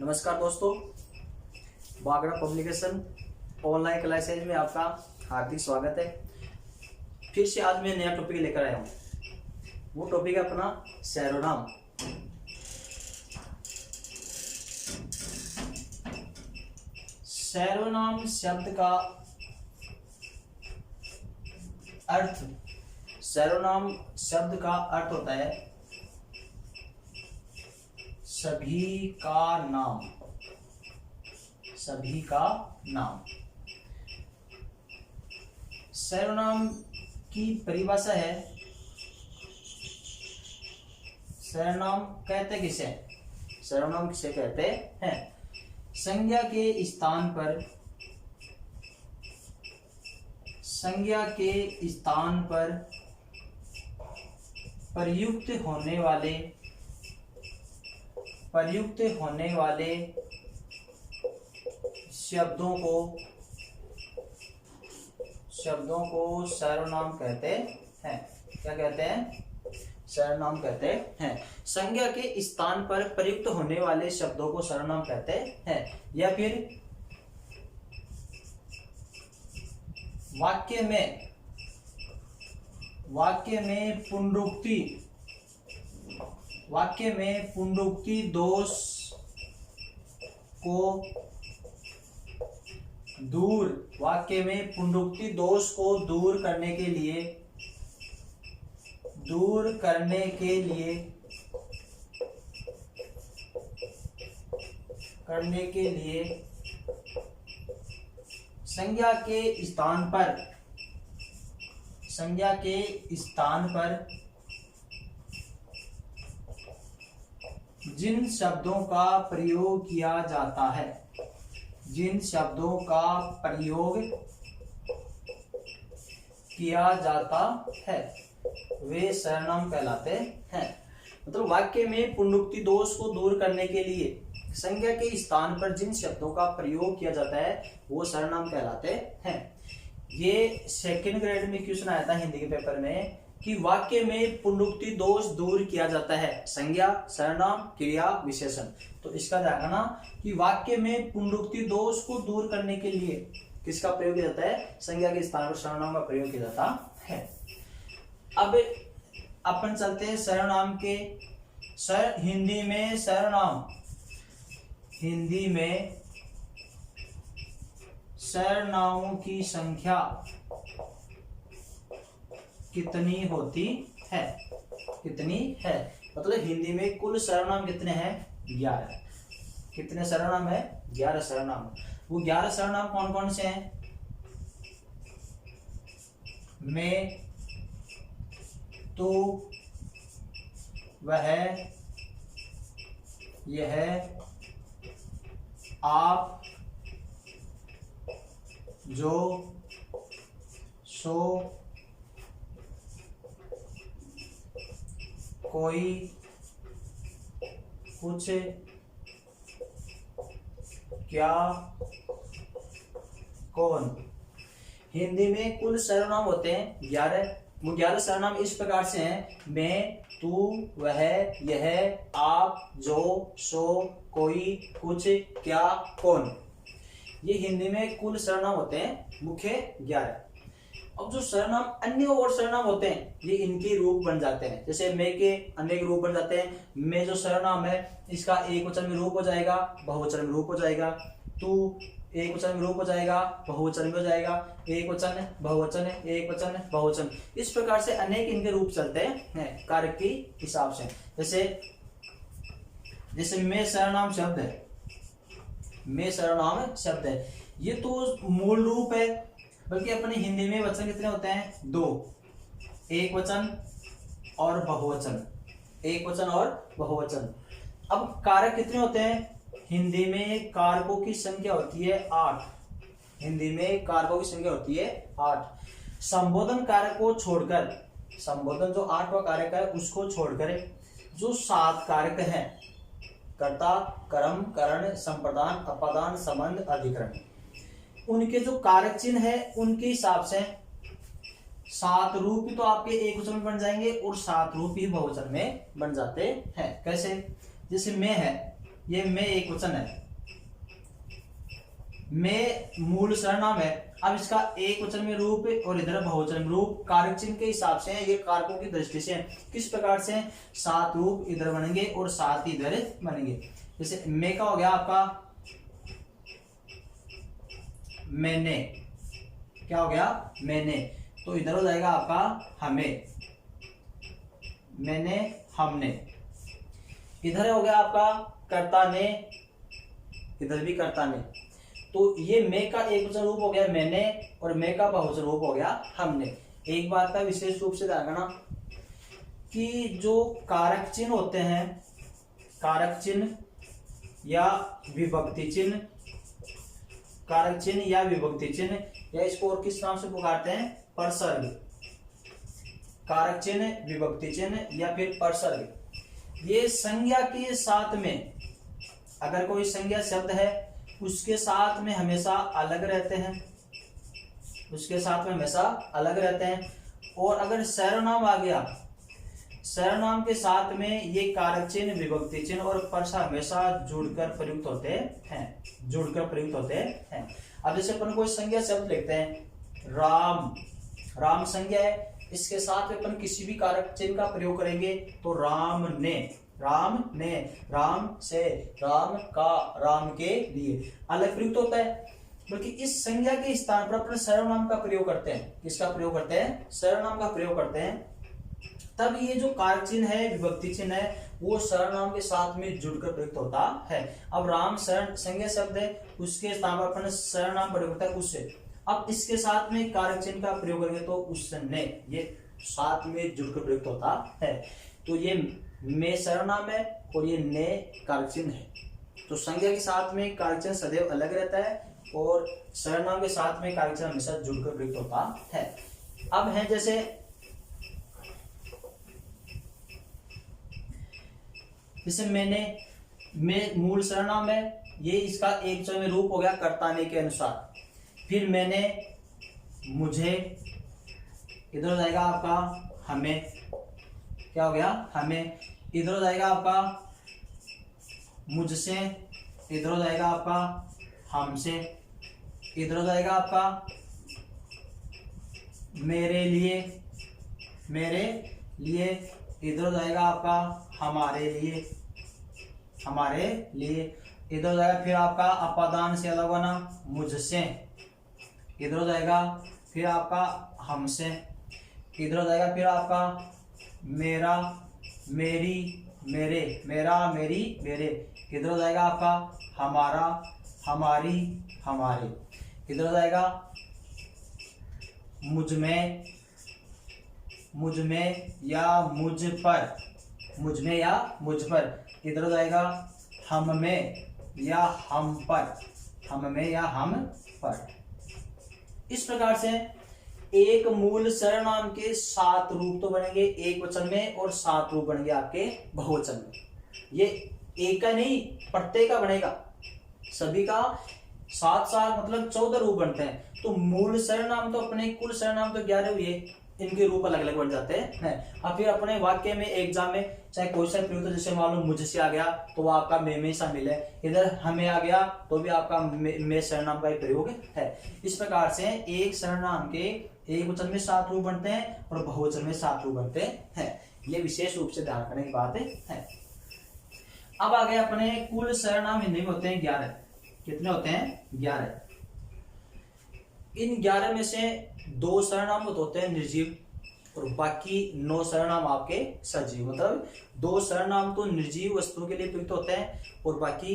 नमस्कार दोस्तों, Bagda publication online classes में आपका हार्दिक स्वागत है। फिर से आज मैं नया टॉपिक लेकर आया हूँ। वो टॉपिक है अपना सर्वनाम। सर्वनाम शब्द का अर्थ, सर्वनाम शब्द का अर्थ होता है सभी का नाम, सभी का नाम। सर्वनाम की परिभाषा है, सर्वनाम कहते किसे? सर्वनाम किसे कहते हैं? संज्ञा के स्थान पर, संज्ञा के स्थान पर प्रयुक्त होने वाले शब्दों को सर्वनाम कहते हैं। क्या कहते हैं? सर्वनाम कहते हैं। संज्ञा के स्थान पर प्रयुक्त होने वाले शब्दों को सर्वनाम कहते हैं। या फिर वाक्य में पुनरुक्ति दोष को दूर, वाक्य में पुनरुक्ति दोष को दूर करने के लिए संज्ञा के स्थान पर जिन शब्दों का प्रयोग किया जाता है, वे सर्वनाम कहलाते हैं। मतलब वाक्य में पुनरुक्ति दोष को दूर करने के लिए संज्ञा के स्थान पर जिन शब्दों का प्रयोग किया जाता है वो सर्वनाम कहलाते हैं। ये सेकंड ग्रेड में क्वेश्चन आया था हिंदी के पेपर में कि वाक्य में पुनरुक्ति दोष दूर किया जाता है, संज्ञा, सर्वनाम, क्रिया, विशेषण। तो इसका ध्यान रखना कि वाक्य में पुनरुक्ति दोष को दूर करने के लिए किसका प्रयोग किया जाता है? संज्ञा के स्थान पर सर्वनाम का प्रयोग किया जाता है। अब अपन चलते हैं सर्वनाम के हिंदी में सर्वनामों की संख्या कितनी होती है? मतलब हिंदी में कुल सर्वनाम कितने हैं? 11। कितने सर्वनाम है? 11 सर्वनाम। वो 11 सर्वनाम कौन कौन से हैं? मैं, तू, वह, यह, आप, जो, सो, कोई, कुछ, क्या, कौन। हिंदी में कुल सर्वनाम होते हैं 11। वो 11 सर्वनाम इस प्रकार से हैं: मैं, तू, वह, यह, आप, जो, सो, कोई, कुछ, क्या, कौन। ये हिंदी में कुल सर्वनाम होते हैं मुख्य 11। अब जो सर्वनाम अन्य और सर्वनाम होते हैं ये इनके रूप बन जाते हैं। जैसे मैं के अनेक रूप बन जाते हैं। मैं जो सर्वनाम है इसका एक वचन में रूप हो जाएगा, बहुवचन में रूप हो जाएगा। तू एक वचन में रूप हो जाएगा, बहुवचन में हो जाएगा। एक वचन, बहुवचन, एक वचन, बहुवचन। इस प्रकार से अनेक इनके रूप चलते हैं कार्य के हिसाब से। जैसे मैं सर्वनाम शब्द है, ये तो मूल रूप है। बल्कि अपने हिंदी में वचन कितने होते हैं? 2, एक वचन और बहुवचन। अब कारक कितने होते हैं? हिंदी में कारकों की संख्या होती है 8। संबोधन कारक को छोड़कर, संबोधन जो 8वां कारक है उसको छोड़कर जो 7 कारक हैं, कर्ता, कर्म, करण, संप्रदान, अपादान, संबंध, अधिकरण, उनके जो कारक चिन्ह है उनके हिसाब से 7 रूप तो आपके एक वचन में बन जाएंगे और 7 रूप ही बहुवचन में बन जाते हैं। कैसे? जैसे मैं है, ये मैं एक वचन है, मैं मूल सर्वनाम है। अब इसका एक वचन में रूप और इधर बहुवचन में रूप कारक चिन्ह के हिसाब से, ये कारकों की दृष्टि से किस प्रकार से 7 रूप इधर बनेंगे और 7 इधर बनेंगे। जैसे मैं का हो गया आपका मैंने, क्या हो गया मैंने, तो इधर हो जाएगा आपका हमें, मैंने हमने। इधर हो गया आपका कर्ता ने, इधर भी कर्ता ने। तो ये मैं का एक वचन रूप हो गया मैंने और मैं का बहुवचन रूप हो गया हमने। एक बात का विशेष रूप से ध्यान रखना कि जो कारक चिन्ह होते हैं, कारक चिन्ह या विभक्ति चिन्ह, कारक चिन्ह या विभक्ति चिन्ह, या इसको और किस नाम से पुकारते हैं, परसर्ग। कारक चिन्ह, विभक्ति चिन्ह या फिर परसर्ग, ये संज्ञा के साथ में, अगर कोई संज्ञा शब्द है उसके साथ में हमेशा अलग रहते हैं, उसके साथ में हमेशा अलग रहते हैं। और अगर सर्वनाम आ गया, सर्वनाम के साथ में ये कारक चिन्ह, विभक्ति चिन्ह और परसा हमेशा जुड़कर प्रयुक्त होते हैं, जुड़कर प्रयुक्त होते हैं। अब जैसे अपन कोई संज्ञा शब्द लिखते हैं, राम, राम संज्ञा है, इसके साथ में अपन किसी भी कारक चिन्ह का प्रयोग करेंगे तो राम ने, राम ने, राम से, राम का, राम के लिए अलग प्रयुक्त होता है। बल्कि इस संज्ञा के स्थान पर अपन सर्वनाम का प्रयोग करते हैं। किसका प्रयोग करते हैं, सर्वनाम का प्रयोग करते हैं। तब ये जो कारक चिन्ह है, विभक्ति चिन्ह है, वो सर्वनाम के साथ में जुड़कर प्रयुक्त होता है। अब राम संज्ञा शब्द है, उसके स्थान पर अपन सर्वनाम प्रयोग करता है उससे। अब इसके साथ में कारक चिन्ह का प्रयोग करेंगे तो उसने, ये साथ में जुड़कर प्रयुक्त होता है। तो ये में सर्वनाम है और ये ने कारक चिन्ह है। तो संज्ञा के साथ में कारक चिन्ह सदैव अलग रहता है और सर्वनाम के साथ में कारक चिन्ह हमेशा जुड़कर प्रयुक्त होता है। अब है जैसे मैंने, मैं मूल सर्वनाम है, ये इसका एक वचन में रूप हो गया कर्ताने के अनुसार। फिर मैंने, मुझे, इधर हो जाएगा आपका हमें, क्या हो गया हमें, इधर हो जाएगा आपका मुझसे, इधर हो जाएगा आपका हमसे, इधर हो जाएगा आपका मेरे लिए, मेरे लिए, इधर हो जाएगा आपका हमारे लिए, हमारे लिए, इधर हो जाएगा फिर आपका अपादान से अलग होना मुझसे, इधर हो जाएगा फिर आपका हमसे, इधर हो जाएगा फिर आपका मेरा, मेरी, मेरे, मेरा, मेरी, मेरे, इधर हो जाएगा आपका हमारा, हमारी, हमारे, इधर हो जाएगा मुझ में, मुझ में या मुझ पर, मुझ में या मुझ पर, इधर हो जाएगा हम में या हम पर, हम में या हम पर। इस प्रकार से एक मूल सर्वनाम के 7 रूप तो बनेंगे एक वचन में और 7 रूप बनेंगे आपके बहुवचन में। ये एक का नहीं, प्रत्येक का बनेगा, सभी का 7 मतलब 14 रूप बनते हैं। तो मूल सर्वनाम तो अपने कुल सर्वनाम तो 11 हुए, इनके रूप अलग अलग बन जाते हैं। अब फिर अपने वाक्य में एग्जाम में चाहे क्वेश्चन प्रयुक्त, जैसे मालूम मुझसे आ गया तो वो आपका में शामिल है, इधर हमें आ गया तो भी आपका में सर्वनाम का प्रयोग है। इस प्रकार से एक सर्वनाम के एक वचन में 7 रूप बनते हैं और बहुवचन में 7 रूप बनते हैं। ये विशेष रूप से ध्यान रखने की बात है। अब आ गए अपने कुल सर्वनाम हिंदी में होते हैं 11। कितने होते हैं? 11। इन 11 में से 2 सर्वनाम होते हैं निर्जीव और बाकी 9 सर्वनाम आपके सजीव। मतलब 2 सर्वनाम तो निर्जीव वस्तुओं के लिए प्रयुक्त होते हैं और बाकी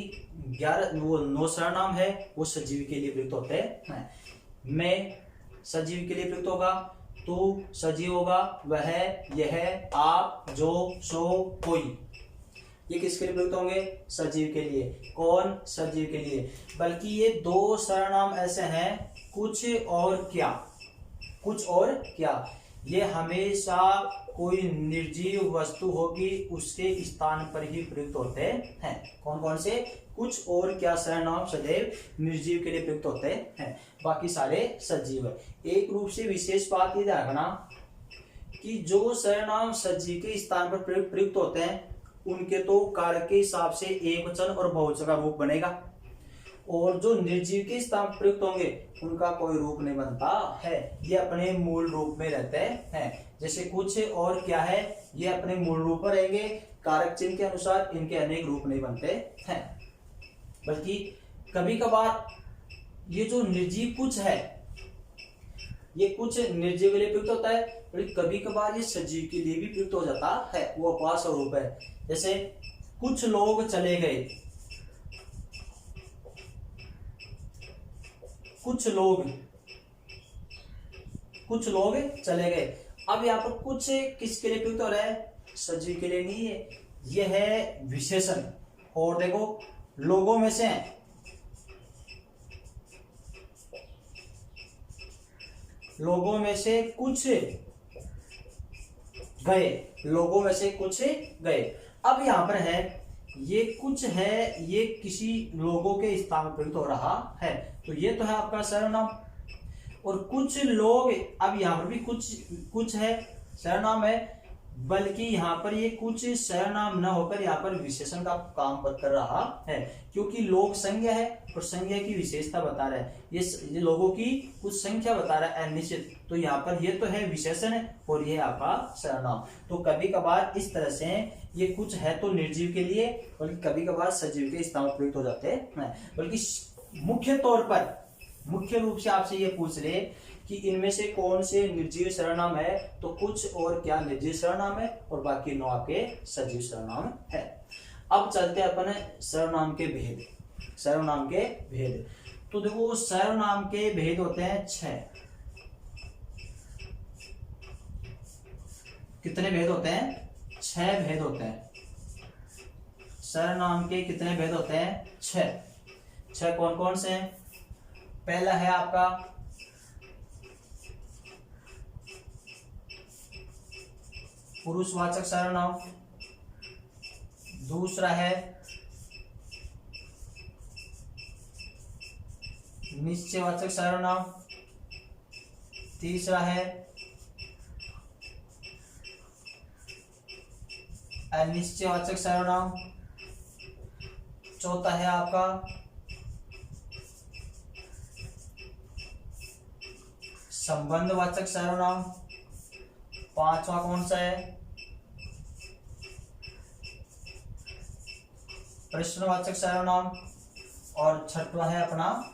9 सर्वनाम है वो सजीव के लिए प्रयुक्त होते हैं। मैं सजीव के लिए प्रयुक्त होगा, तू सजीव होगा, वह, यह, आप, जो, सो, कोई, ये किसके लिए प्रयुक्त होंगे? सजीव के लिए। कौन? सजीव के लिए। बल्कि ये 2 सर्वनाम ऐसे हैं, कुछ और क्या, कुछ और क्या, ये हमेशा कोई निर्जीव वस्तु होगी उसके स्थान पर ही प्रयुक्त होते हैं। कौन कौन से? कुछ और क्या सर्वनाम सदैव निर्जीव के लिए प्रयुक्त होते हैं, बाकी सारे सजीव है। एक रूप से विशेष बात ये ध्यान रखना कि जो सर्वनाम सजीव के स्थान पर प्रयुक्त होते हैं उनके तो कारक के हिसाब से एकवचन और बहुवचन का रूप बनेगा, और जो निर्जीव के स्थान पर प्रयुक्त होंगे उनका कोई रूप नहीं बनता है, ये अपने मूल रूप में रहते हैं। जैसे कुछ और क्या है, ये अपने मूल रूप में रहेंगे, कारक चिन्ह के अनुसार इनके अनेक रूप नहीं बनते हैं। बल्कि कभी कभार ये जो निर्जीव कुछ है, ये कुछ निर्जीव के लिए प्रयुक्त होता है, बल्कि कभी कभार ये सजीव के लिए भी प्रयुक्त हो जाता है, वो अपवाद स्वरूप है। जैसे कुछ लोग चले गए, कुछ लोग चले गए। अब यहाँ पर कुछ किसके लिए प्रयुक्त हो रहा है, सजीव के लिए नहीं है, यह है विशेषण। और देखो लोगों में से कुछ गए, लोगों में से कुछ गए। अब यहां पर है, ये कुछ है, ये किसी लोगों के स्थान पर प्रयुक्त हो रहा है, तो ये तो है आपका सर्वनाम। और कुछ लोग, अब यहां पर भी कुछ है, सर्वनाम है, बल्कि यहाँ पर ये कुछ सर्वनाम न होकर यहाँ पर विशेषण का काम कर रहा है, क्योंकि लोग संज्ञा है और संज्ञा की विशेषता बता रहा है, ये लोगों की कुछ संख्या बता रहा है अनिश्चित, तो यहाँ पर ये तो है विशेषण है और ये आपका सर्वनाम। तो कभी कभार इस तरह से ये कुछ है तो निर्जीव के लिए, बल्कि कभी कभार सजीव के स्थान पर प्रयुक्त हो जाते हैं। बल्कि मुख्य तौर पर, मुख्य रूप से आपसे ये पूछ रहे कि इनमें से कौन से निर्जीव सर्वनाम है, तो कुछ और क्या निर्जीव सर्वनाम है और बाकी 9 आपके सजीव सर्वनाम है। अब चलते हैं अपन सर्वनाम के भेद। सर्वनाम के भेद, तो देखो सर्वनाम के भेद होते हैं 6। कितने भेद होते हैं? 6 भेद होते हैं। सर्वनाम के कितने भेद होते हैं? 6 कौन कौन से हैं? पहला है आपका पुरुषवाचक सर्वनाम, दूसरा है निश्चयवाचक सर्वनाम, तीसरा है अनिश्चयवाचक सर्वनाम, चौथा है आपका संबंधवाचक सर्वनाम, पांचवा कौन सा है? प्रश्नवाचक सर्वनाम, और छठवा है अपना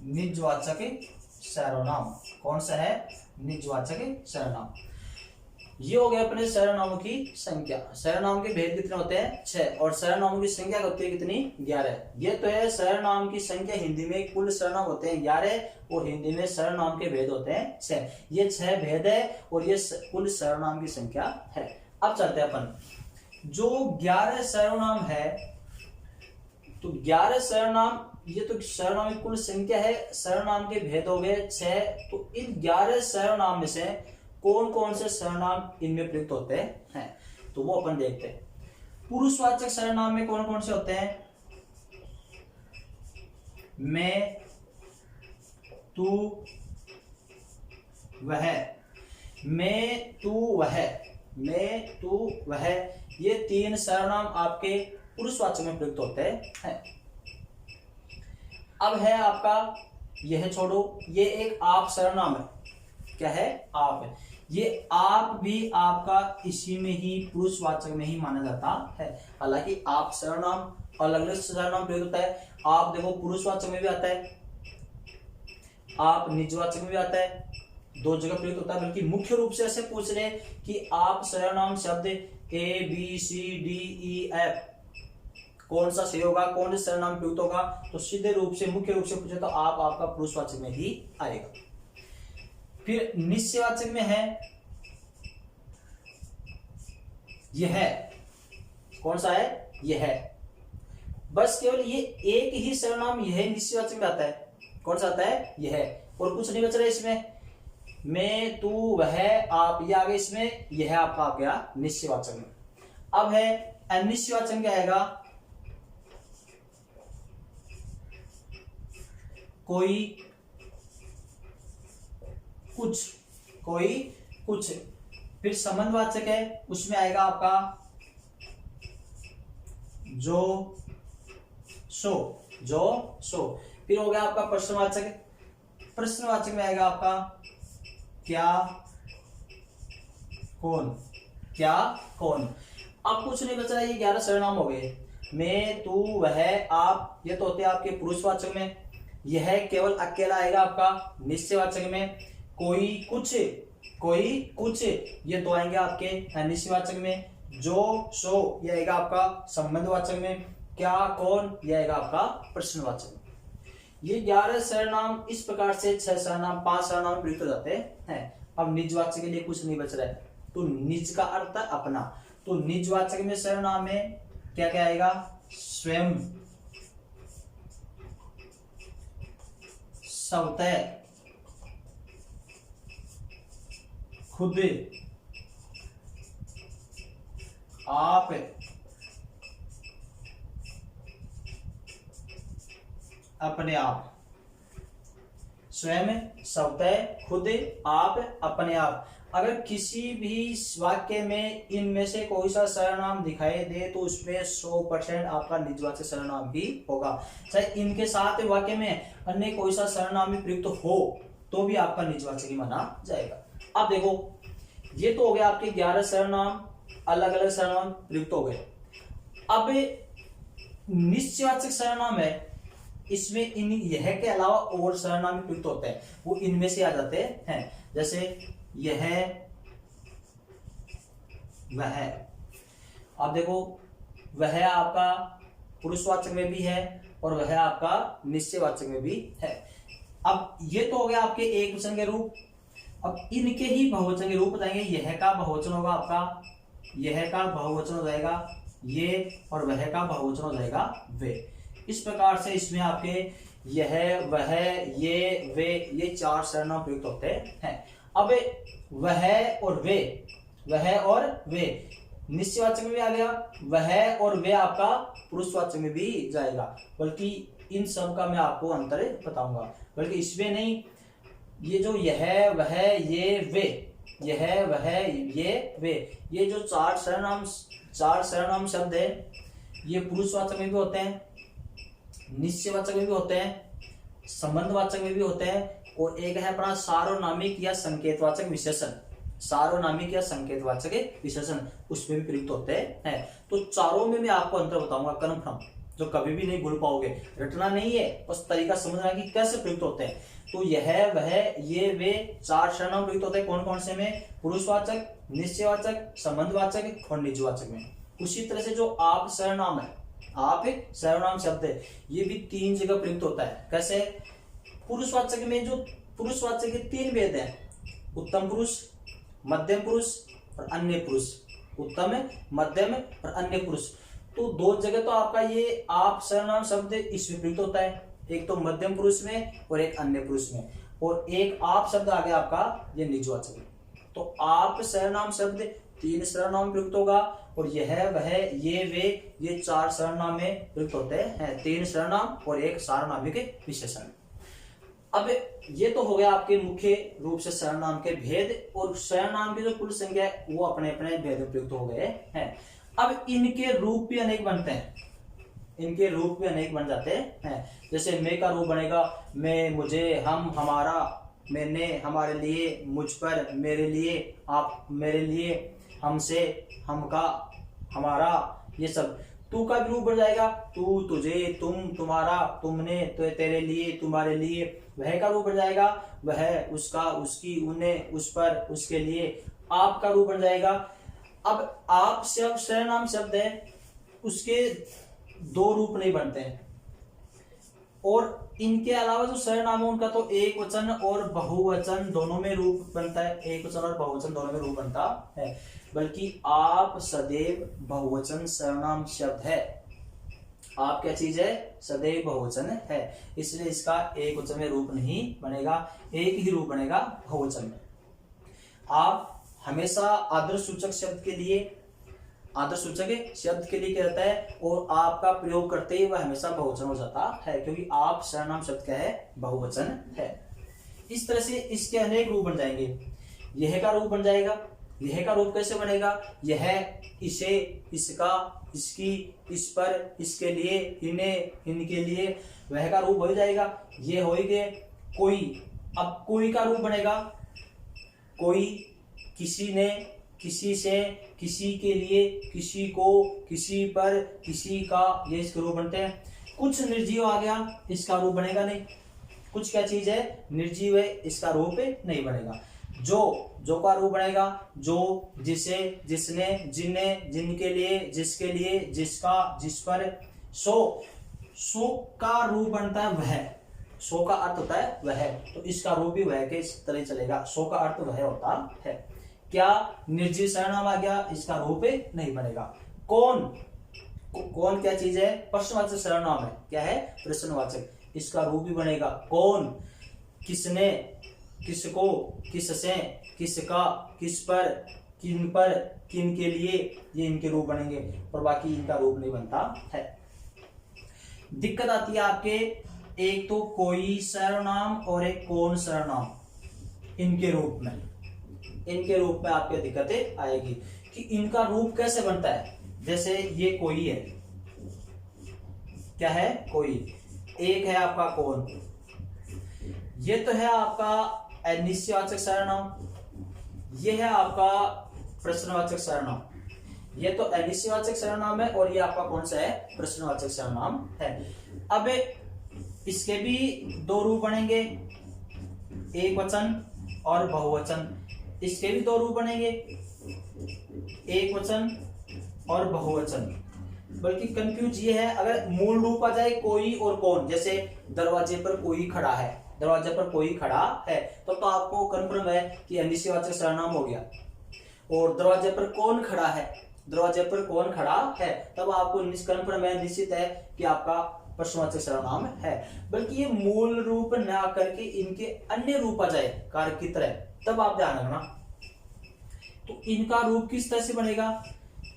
निजवाचक सर्वनाम। कौन सा है? निजवाचक सर्वनाम। ये हो गया अपने सर्वनामों की संख्या। सर्वनाम के भेद कितने होते हैं? 6, और सर्वनामों की संख्या होती है कितनी? 11। ये तो है सर्वनाम की संख्या। हिंदी में कुल सर्वनाम होते हैं 11 और हिंदी में सर्वनाम के भेद होते हैं 6। ये 6 भेद है और ये कुल सर्वनाम की संख्या है। अब चलते हैं अपन, जो 11 सर्वनाम है, तो 11 सर्वनाम, ये तो सर्वनाम की कुल संख्या है, सर्वनाम के भेद हो गए 6। तो इन 11 सर्वनाम में से कौन कौन से सर्वनाम इनमें प्रयुक्त होते हैं, तो वो अपन देखते हैं। पुरुषवाचक सर्वनाम में कौन कौन से होते हैं? मैं, तू, वह। मैं, तू, वह, मैं, तू, वह, ये 3 सर्वनाम आपके पुरुषवाचक में प्रयुक्त होते हैं। अब है आपका, यह छोड़ो, ये एक आप सर्वनाम है। क्या है? आप है। ये आप भी आपका इसी में ही पुरुषवाचक में ही माना जाता है। हालांकि आप सर्वनाम अलग अलग सर्वनाम प्रयुक्त होता है। आप देखो पुरुषवाचक में भी आता है, आप निजवाचक में भी आता है, 2 जगह प्रयुक्त होता है। बल्कि मुख्य रूप से ऐसे पूछ रहे हैं कि आप सर्वनाम शब्द ABCDEF कौन सा सही होगा, कौन सा सर्वनाम प्रयुक्त होगा, तो सीधे रूप से मुख्य रूप से पूछे तो आप आपका पुरुषवाचक में ही आएगा। फिर निश्चयवाचक में है यह, कौन सा है? यह। बस केवल ये एक ही सर्वनाम यह निश्चयवाचक में आता है। कौन सा आता है? यह, और कुछ नहीं बच रहा इसमें। मैं, तू, वह, आप, ये आगे इसमें, यह आपका आ गया निश्चयवाचक में। अब है अनिश्चयवाचक में, क्या आएगा? कोई, कुछ, कोई, कुछ। फिर संबंधवाचक है, उसमें आएगा आपका जो सो, जो सो। फिर हो गया आपका प्रश्नवाचक, प्रश्नवाचक में आएगा आपका क्या कौन, क्या कौन। अब कुछ नहीं बच रहा, ये 11 सर्वनाम हो गए। मैं, तू, वह, आप, ये तो होते हैं आपके पुरुषवाचक में। यह केवल अकेला आएगा आपका निश्चयवाचक में। कोई कुछ, कोई कुछ, ये दो आएंगे आपके निश्चयवाचक में। जो सो ये आएगा आपका संबंधवाचक में। क्या कौन ये आएगा आपका प्रश्नवाचक में। ये 11 सर्वनाम इस प्रकार से 6 सर्वनाम 5 सर्वनाम प्रयुक्त हो जाते हैं। अब निजवाचक के लिए कुछ नहीं बच रहा है। तो निज का अर्थ है अपना, तो निजवाचक में सर्वनाम में क्या क्या आएगा, स्वयं, स्वतः, खुद, आप, अपने आप। स्वयं, स्वतः, खुद, आप, अपने आप। अगर किसी भी वाक्य में इनमें से कोई सा सर्वनाम दिखाई दे तो उसमें 100% आपका निजवाचक सर्वनाम भी होगा। चाहे इनके साथ वाक्य में अन्य कोई सा सर्वनाम भी प्रयुक्त हो तो भी आपका निजवाचक ही माना जाएगा। अब देखो, ये तो हो गया आपके 11 सर्वनाम, अलग अलग सर्वनाम प्रयुक्त हो गए। अब निश्चयवाचक सर्वनाम है, इसमें इन यह के अलावा और सर्वनाम भी प्रयुक्त होते हैं, वो इनमें से आ जाते हैं। जैसे यह, वह। अब देखो, वह आपका पुरुषवाचक में भी है और वह आपका निश्चयवाचक में भी है। अब ये तो हो गया आपके एक वचन के रूप। अब इनके ही बहुवचन के रूप बताएंगे। यह का बहुवचन होगा आपका, यह का बहुवचन हो जाएगा ये, और वह का बहुवचन हो जाएगा वे। इस प्रकार से इसमें आपके यह, वह, ये, वे, ये 4 सर्वनाम प्रयुक्त होते हैं। अब वह और वे, वह और वे निश्चयवाचक में भी आ गया, वह और वे आपका पुरुषवाचक में भी जाएगा। बल्कि इन सब का मैं आपको अंतर बताऊंगा, बल्कि इसमें नहीं। ये जो यह, वह, ये, वे, यह, वह, ये, वे, ये जो 4 सर्वनाम शब्द है, ये पुरुषवाचक में भी होते हैं, निश्चयवाचक में भी होते हैं, संबंधवाचक में भी होते हैं, और एक है अपना सार्वनामिक या संकेतवाचक विशेषण। सार्वनामिक या संकेतवाचक विशेषण उसमें भी प्रयुक्त होते हैं। तो चारों में मैं आपको अंतर बताऊंगा कन्फर्म, जो कभी भी नहीं भूल पाओगे। रटना नहीं है, बस तरीका समझना कि कैसे प्रयुक्त होते हैं। तो यह, वह, ये, वे 4 सर्वनाम प्रयुक्त होते हैं। कौन कौन से में, पुरुषवाचक, निश्चयवाचक, संबंधवाचक और निजवाचक में। उसी तरह से जो आप सर्वनाम है, आप एक सर्वनाम शब्द है, ये भी 3 जगह प्रयुक्त होता है। कैसे, पुरुषवाचक में जो पुरुषवाचक के 3 भेद हैं, उत्तम पुरुष, मध्यम पुरुष और अन्य पुरुष। उत्तम, मध्यम और अन्य पुरुष। तो 2 जगह तो आपका ये आप सर्वनाम शब्द इसमें प्रयुक्त होता है, एक तो मध्यम पुरुष में और एक अन्य पुरुष में, और एक आप शब्द आ गया आपका ये निजवाचक में। तो आप सर्वनाम शब्द 3 सर्वनाम प्रयुक्त होगा, और यह, वह, ये, वे, ये 4 सर्वनाम में प्रयुक्त होते हैं। 3 सर्वनाम और एक सार्वनामिक विशेषण। अब ये तो हो गया आपके मुख्य रूप से सर्वनाम के भेद, और सर्वनाम की जो कुल संख्या है वो अपने अपने भेद में प्रयुक्त हो गए हैं। अब इनके रूप भी अनेक बनते हैं, इनके रूप भी अनेक बन जाते हैं। जैसे मैं का रूप बनेगा मैं, मुझे, हम, हमारा, मैंने, हमारे लिए, मुझ पर, मेरे लिए, आप, मेरे लिए, हमसे, हमका, हमारा, ये सब। तू का भी रूप बढ़ जाएगा, तू, तुझे, तुम, तुम्हारा, तुमने, तो तेरे लिए, तुम्हारे लिए। वह का रूप बढ़ जाएगा, वह, उसका, उसकी, उन्हें, उस पर, उसके लिए। आप का रूप बढ़ जाएगा। अब आप शब्द सर्वनाम शब्द है, उसके 2 रूप नहीं बनते हैं, और इनके अलावा जो सर्वनाम है उनका तो एक वचन और बहुवचन दोनों में रूप बनता है, एक वचन और बहुवचन दोनों में रूप बनता है। बल्कि आप सदैव बहुवचन सर्वनाम शब्द है। आप क्या चीज है, सदैव बहुवचन है, इसलिए इसका एक वचन में रूप नहीं बनेगा, एक ही रूप बनेगा बहुवचन में। आप हमेशा आदर्श सूचक शब्द के लिए, आदर्श सूचक शब्द के लिए क्या रहता है, और आपका प्रयोग करते ही वह हमेशा बहुवचन हो जाता है, क्योंकि आप सर्वनाम शब्द क्या है, बहुवचन है। इस तरह से इसके अनेक रूप बन जाएंगे। यह का रूप बन जाएगा, यह का रूप कैसे बनेगा? यह, इसे, इसका, इसकी, इस पर, इसके लिए, इन्हें, इनके लिए, वह का रूप हो जाएगा। ये हो गए कोई। अब कोई का रूप बनेगा कोई, किसी ने, किसी से, किसी के लिए, किसी को, किसी पर, किसी का, ये इसके रूप बनते हैं। कुछ निर्जीव आ गया, इसका रूप बनेगा नहीं। कुछ क्या चीज है? निर्जीव है, इसका रूप नहीं बनेगा। जो का रूप बनेगा जो, जिसे, जिसने, जिन्हें, जिनके लिए, जिसके लिए, जिसका, जिस पर। सो का रूप बनता है वह। सो का अर्थ होता है वह, तो इसका रूप भी वह के इस तरह चलेगा। सो का अर्थ वह होता है। क्या? निर्जीव सर्वनाम आ गया, इसका रूप नहीं बनेगा। कौन क्या चीज है? प्रश्नवाचक सर्वनाम है। क्या है? प्रश्नवाचक। इसका रूप भी बनेगा कौन, किसने, किसको, किससे, किसका, किस पर, किन के लिए, ये इनके रूप बनेंगे, और बाकी इनका रूप नहीं बनता है। दिक्कत आती है आपके, एक तो कोई सर्वनाम और एक कौन सर्वनाम, इनके रूप में आपके दिक्कतें आएगी कि इनका रूप कैसे बनता है। जैसे ये कोई है, क्या है? कोई। एक है आपका कौन, ये तो है आपका निश्चयवाचक सर्वनाम, ये है आपका प्रश्नवाचक सर्वनाम। ये तो अनिश्चयवाचक सर्वनाम है और ये आपका कौन सा है? प्रश्नवाचक सर्वनाम है। अब इसके भी दो रूप बनेंगे, एक वचन और बहुवचन। इसके भी दो रूप बनेंगे, एक वचन और बहुवचन। बल्कि कंफ्यूज ये है, अगर मूल रूप आ जाए कोई और कौन, जैसे दरवाजे पर कोई खड़ा है, दरवाजे पर कोई खड़ा है, तो आपको कंफर्म है कि अनिश्चयवाचक सर्वनाम हो गया। और दरवाजे पर कौन खड़ा है, दरवाजे पर कौन खड़ा है, तब आपको कंफर्म है, निश्चित है कि आपका प्रश्नवाचक सर्वनाम है। बल्कि ये मूल रूप ना करके इनके अन्य रूप आ जाए कारक की तरह, तब आप ध्यान रखना। तो इनका रूप किस तरह से बनेगा?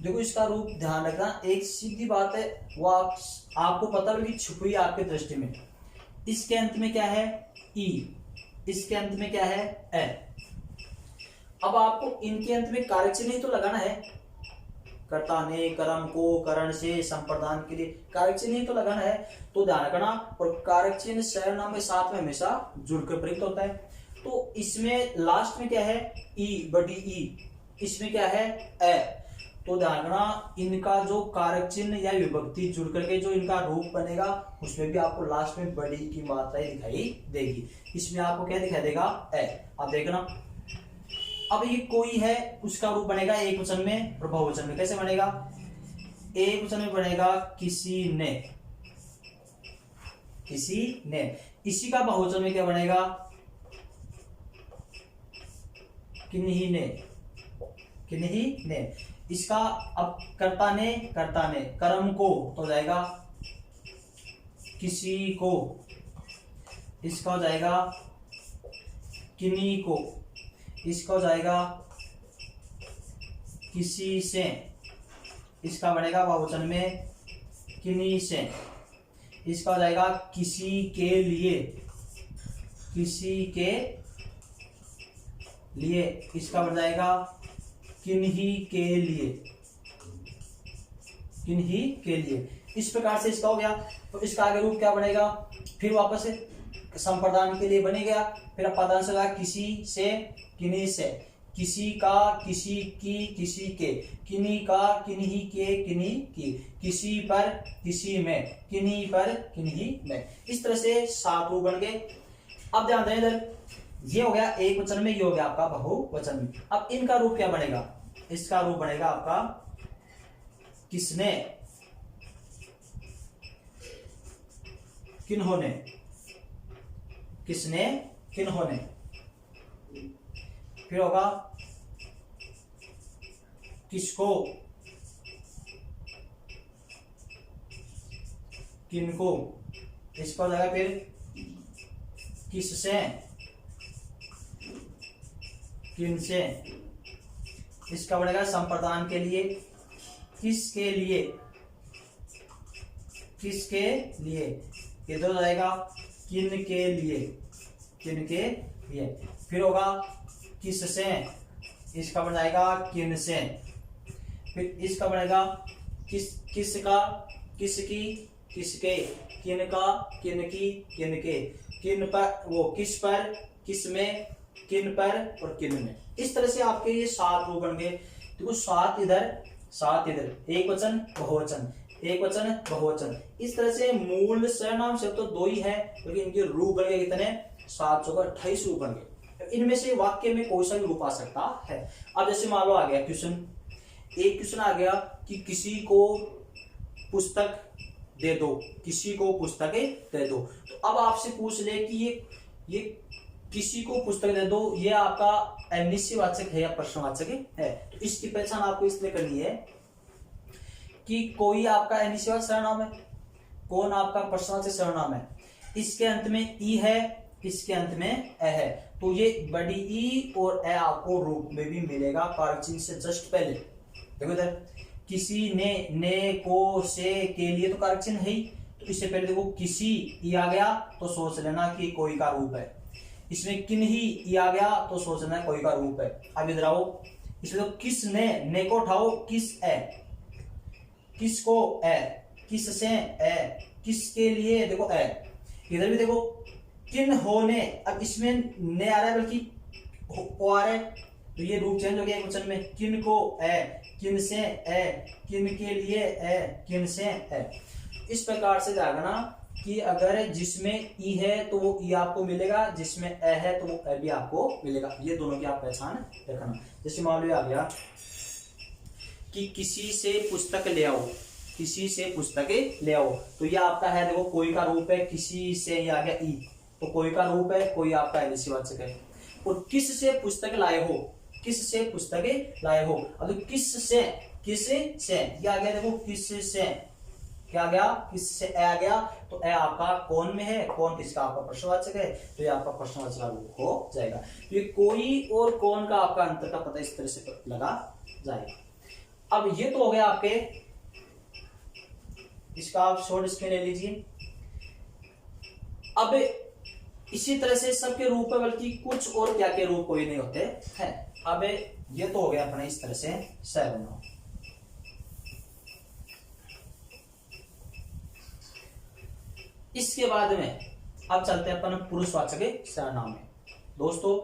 देखो, इसका रूप ध्यान रखना, एक सीधी बात है, वो आपको पता है कि छुपी आपके दृष्टि में। इसके अंत में क्या है? ई। इसके अंत में क्या है? ए। अब आपको इनके अंत में कारक चिन्ह तो लगाना है, कर्ता ने, कर्म को, करण से, संप्रदान के लिए कारक चिन्ह तो लगाना है। तो ध्यान रखना, और कारक चिन्ह सर्वनाम के साथ में हमेशा जुड़कर प्रयुक्त होता है। तो इसमें लास्ट में क्या है? ई, बड़ी ई। इसमें क्या है? ए। तो ध्यान रखना, इनका जो कारक चिन्ह या विभक्ति जुड़ करके जो इनका रूप बनेगा, उसमें भी आपको लास्ट में बड़ी की मात्रा दिखाई देगी। इसमें आपको क्या दिखाई देगा? ए। अब देखना, अब ये कोई है, उसका रूप बनेगा एक वचन में और बहुवचन में। कैसे बनेगा? एक वचन में बनेगा किसी ने, किसी ने। इसी का बहुवचन में क्या बनेगा? किन्हीं ने, किन्हीं ने। इसका अब कर्ता ने, कर्ता ने, कर्म को तो हो जाएगा किसी को, इसका हो जाएगा किन्हीं को, इसका हो जाएगा किसी से, इसका बनेगा बहुवचन में किन्हीं से, इसका हो जाएगा किसी के लिए, किसी के लिए, इसका बन जाएगा किन्हीं के लिए, किन्हीं के लिए। इस प्रकार से इसका हो गया। तो इसका आगे रूप क्या बनेगा? फिर वापस संप्रदान के लिए बने गया, फिर पदांश लगा किसी से, किन्हीं से, किसी का, किसी की, किसी के, किन्हीं का, किन्हीं के, किन्हीं की, किसी पर, किसी में, किन्हीं पर, किन्हीं में। इस तरह से 7 रूप बन गए। अब ध्यान दें इधर, ये हो गया एक वचन में, ये हो गया आपका बहुवचन में। अब इनका रूप क्या बनेगा? इसका रूप बनेगा आपका किसने, किन्होंने, किसने, किन्होंने। फिर होगा किसको, किनको। इसका हो जाएगा फिर किससे, किनसे। इसका बनेगा संप्रदान के लिए किसके लिए, किसके लिए। इधर हो जाएगा किन के लिए, किन के लिए। फिर होगा किससे, इसका बन जाएगा किन से। फिर इसका बनेगा किसका, किसकी, किसके, किन का, किन की, किन के, किन पर, वो किस पर, किस में, किन पर और किन में। इस तरह से आपके ये 7 रूप बन गए। देखो 7 इधर, 7 इधर, एक वचन बहुवचन, एक वचन बहुवचन। इस तरह से मूल सर्वनाम शब्द तो 2 ही है, क्योंकि इनके रूप बन गए कितने, 7 चौका 28 रूप बन गए। इनमें से वाक्य में कोई सा भी रूप आ सकता है। अब जैसे मान लो आ गया क्वेश्चन, एक क्वेश्चन आ गया कि किसी को पुस्तक दे दो, किसी को पुस्तकें दे दो। तो अब आपसे पूछ ले कि ये किसी को पुस्तक दे दो, ये आपका निश्चयवाचक है या प्रश्नवाचक है। तो इसकी पहचान आपको इसलिए करनी है कि कोई आपका निश्चयवाचक सर्वनाम है, कौन आपका प्रश्नवाचक सर्वनाम है। इसके अंत में ई है, इसके अंत में ए है, तो ये बड़ी ई और ए आपको रूप में भी मिलेगा कारक चिन्ह से जस्ट पहले। देखो इधर किसी ने को से के लिए तो कारक चिन्ह है ही, तो इससे पहले देखो किसी ई आ गया तो सोच लेना कि कोई का रूप है। इसमें किन ही ई आ गया तो सोच लेना कोई का रूप है। अब इधर आओ, इसमें तो किस ने को उठाओ, किस ए, किसको ए, किस से ए, किसके लिए देखो ए। इधर भी देखो किन होने, अब इसमें ने आ रहा है बल्कि ओ आ रहा है, तो ये रूप चेंज हो गया एक वचन में। किन को ए, किन से ए, किन के लिए ए, किन से ए। इस प्रकार से जाएगा ना कि अगर जिसमें ई है तो वो ई आपको मिलेगा, जिसमें ए है तो वो ए भी आपको मिलेगा। ये दोनों की आप पहचान रखना। जैसे मान लो आ गया कि किसी से पुस्तक ले आओ, किसी से पुस्तकें ले आओ, तो ये आपका है देखो कोई का रूप है, किसी से ये आ गया ई, तो कोई का रूप है, कोई आपका निश्चयवाचक है। और किस से पुस्तक लाए हो, किस से पुस्तकें लाए हो, अब किस से ये आ गया देखो, किस से क्या आ गया, किस से ए आ गया, तो ए आपका कौन में है, कौन किसका आपका प्रश्नवाचक है, तो ये आपका प्रश्नवाचक रूप हो जाएगा। तो ये कोई और कौन का आपका अंतर का पता इस तरह से लगा जाएगा। अब ये तो हो गया आपके, इसका आप शॉर्ट स्क्रीन ले लीजिए। अब इसी तरह से सबके रूप है, बल्कि कुछ और क्या के रूप कोई नहीं होते हैं। अब ये तो हो गया अपने इस तरह से सर्वनाम। इसके बाद में अब चलते हैं अपन पुरुषवाचक सर्वनाम में। दोस्तों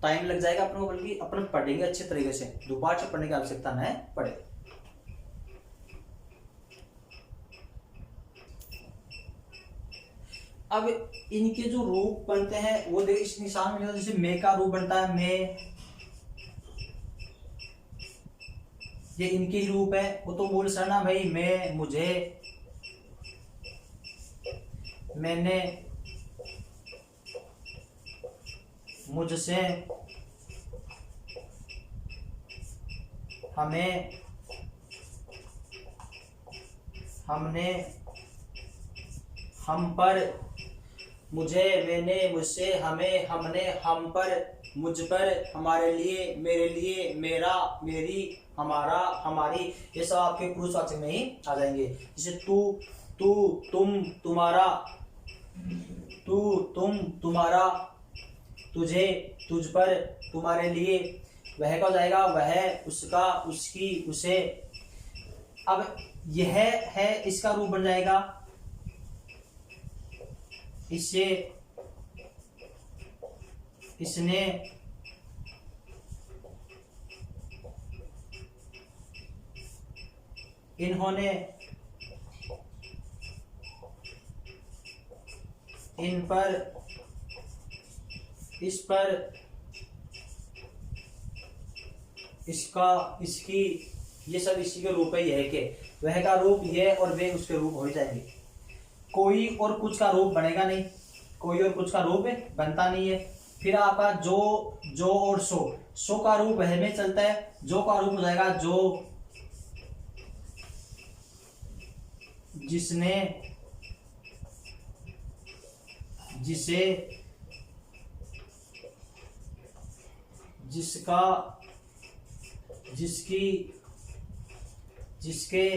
टाइम लग जाएगा अपन को, बल्कि अपन पढ़ेंगे अच्छे तरीके से, दोबारा से पढ़ने की आवश्यकता न पड़े। अब इनके जो रूप बनते हैं वो देखिए इस निशान में, जैसे मैं का रूप बनता है मैं, ये इनके ही रूप है। वो तो मूल सर्वनाम भाई, मैं, मुझे, मैंने, मुझसे, हमें, हमने, हम पर, मुझे, मैंने, मुझसे, हमें, हमने, हम पर, मुझ पर, हमारे लिए, मेरे लिए, मेरा, मेरी, हमारा, हमारी, ये सब आपके पुरुषवाचक में ही आ जाएंगे। जैसे तू, तुम, तुम्हारा, तू, तुम, तुम्हारा, तुझे, तुझ पर, तुम्हारे लिए, वह का हो जाएगा वह, उसका, उसकी, उसे। अब यह है, इसका रूप बन जाएगा इससे, इसने, इन्होंने, इन पर, इस पर, इसका, इसकी, ये सब इसी के रूप है। यह के, वह का रूप यह और वे उसके रूप हो जाएंगे। कोई और कुछ का रूप बनेगा नहीं, कोई और कुछ का रूप बनता नहीं है। फिर आपका जो और सो का रूप वह में चलता है। जो का रूप हो जाएगा जो, जिसने, जिसे, जिसका, जिसकी, जिसके,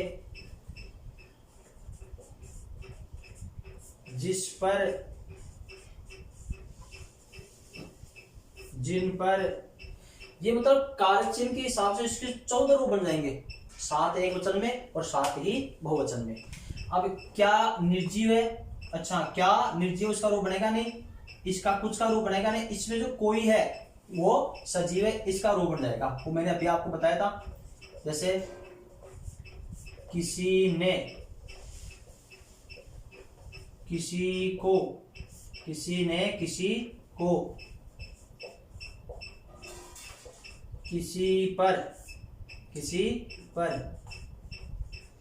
जिस पर, जिन पर, ये मतलब कार्य चिन्ह के हिसाब से इसके 14 रूप बन जाएंगे, 7 एक वचन में और 7 ही बहुवचन में। अब क्या निर्जीव है, अच्छा क्या निर्जीव उसका रूप बनेगा नहीं, इसका कुछ का रूप बनेगा नहीं, इसमें जो कोई है वो सजीव है, इसका रूप बन जाएगा। वो मैंने अभी आपको बताया था, जैसे किसी ने, किसी को, किसी ने किसी को, किसी पर, किसी पर,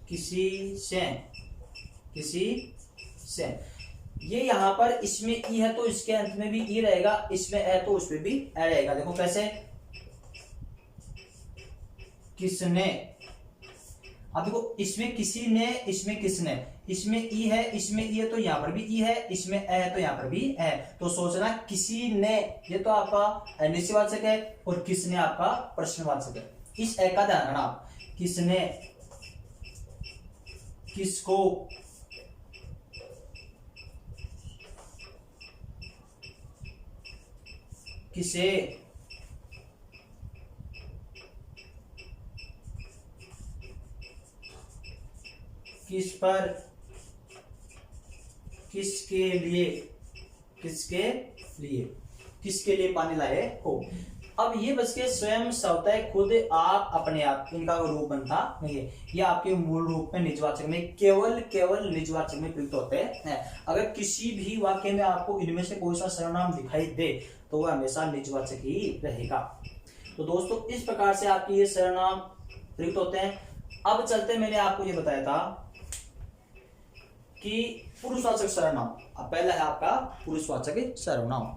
किसी से, किसी से। ये यहां पर इसमें ई है तो इसके अंत में भी ई रहेगा, इसमें है तो उसमें भी ए रहेगा। देखो कैसे, किसने, अब देखो इसमें किसी ने, इसमें किसने, इसमें ई है, इसमें ई है तो यहां पर भी ई है, इसमें ए है तो यहां पर भी है। तो सोचना किसी ने ये तो आपका निश्चयवाचक है और किसने आपका प्रश्नवाचक है। इस ए का ध्यान रखना आप, किसने, किसको, किसे, किस पर, किसके लिए, किसके लिए, किसके लिए पानी लाए हो। अब ये बस के स्वयं होता है खुद, आप, अपने आप, इनका रूप बनता नहीं है। ये आपके मूल रूप में निजवाचक में केवल निजवाचक में प्रयुक्त होते हैं। अगर किसी भी वाक्य में आपको इनमें से कोई सा सर्वनाम दिखाई दे तो वह हमेशा निजवाचक ही रहेगा। तो दोस्तों इस प्रकार से आपके ये सर्वनाम प्रयुक्त होते हैं। अब चलते, मैंने आपको ये बताया था कि पुरुषवाचक सर्वनाम। अब पहला है आपका पुरुषवाचक सर्वनाम।